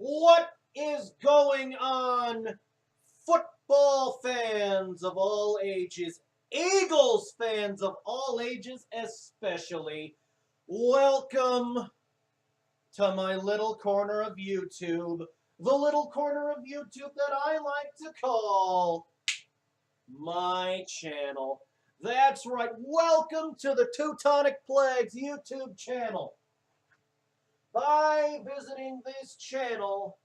What is going on, football fans of all ages, Eagles fans of all ages especially? Welcome to my little corner of YouTube, the little corner of YouTube that I like to call my channel. That's right, welcome to the Teutonic Plague's YouTube channel. By visiting this channel,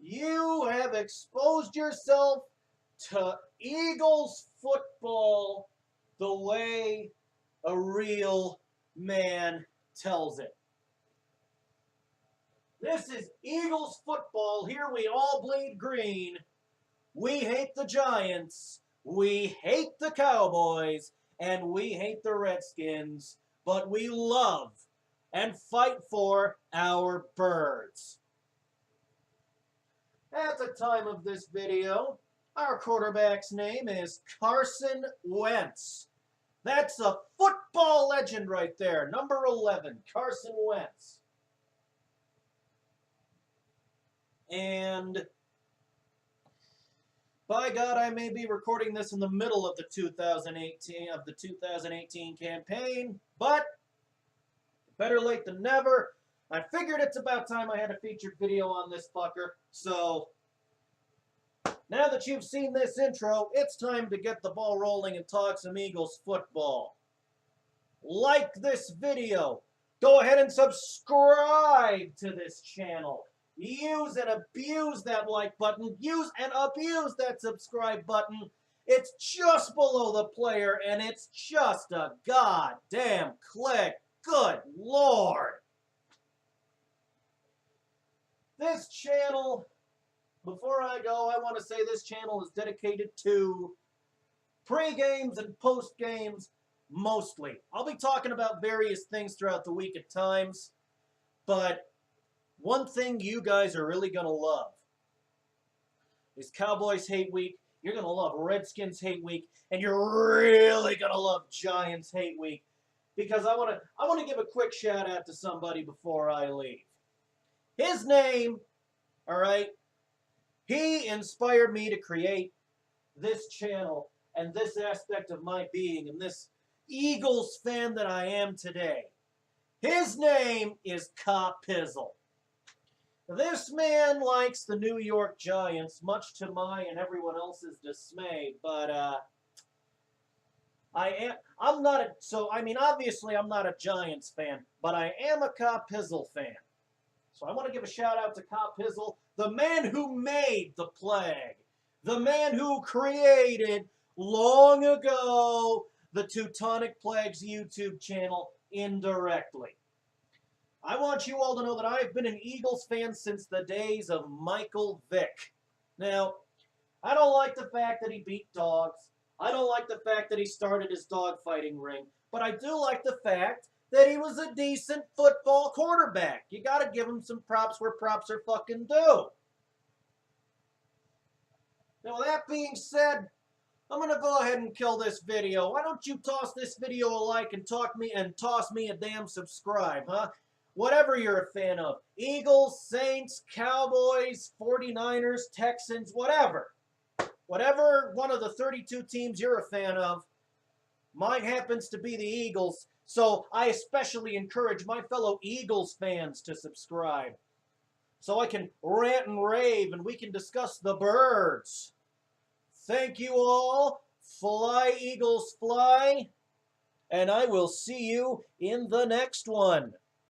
you have exposed yourself to Eagles football the way a real man tells it. This is Eagles football. Here we all bleed green. We hate the Giants. We hate the Cowboys. And we hate the Redskins. But we love and fight for our birds. At the time of this video, our quarterback's name is Carson Wentz. That's a football legend right there. Number 11, Carson Wentz. And by God, I may be recording this in the middle of the 2018 campaign, but better late than never. I figured it's about time I had a featured video on this fucker. So now that you've seen this intro, it's time to get the ball rolling and talk some Eagles football. Like this video. Go ahead and subscribe to this channel. Use and abuse that like button. Use and abuse that subscribe button. It's just below the player, and it's just a goddamn click. Good Lord. This channel, before I go, I want to say this channel is dedicated to pre-games and post-games mostly. I'll be talking about various things throughout the week at times, but one thing you guys are really going to love is Cowboys Hate Week. You're going to love Redskins Hate Week, and you're really going to love Giants Hate Week, because I want to give a quick shout out to somebody before I leave. His name, all right, he inspired me to create this channel and this aspect of my being and this Eagles fan that I am today. His name is Pizzle. This man likes the New York Giants, much to my and everyone else's dismay, but obviously I'm not a Giants fan, but I am a Pizzle fan. So I want to give a shout out to Pizzle, the man who made the plague, the man who created long ago the Teutonic Plague's YouTube channel indirectly. I want you all to know that I've been an Eagles fan since the days of Michael Vick. Now, I don't like the fact that he beat dogs. I don't like the fact that he started his dogfighting ring. But I do like the fact that he was a decent football quarterback. You got to give him some props where props are fucking due. Now, that being said, I'm going to go ahead and kill this video. Why don't you toss this video a like and toss me a damn subscribe, huh? Whatever you're a fan of. Eagles, Saints, Cowboys, 49ers, Texans, whatever. Whatever one of the 32 teams you're a fan of. Mine happens to be the Eagles, so I especially encourage my fellow Eagles fans to subscribe. So I can rant and rave and we can discuss the birds. Thank you all. Fly, Eagles, fly. And I will see you in the next one.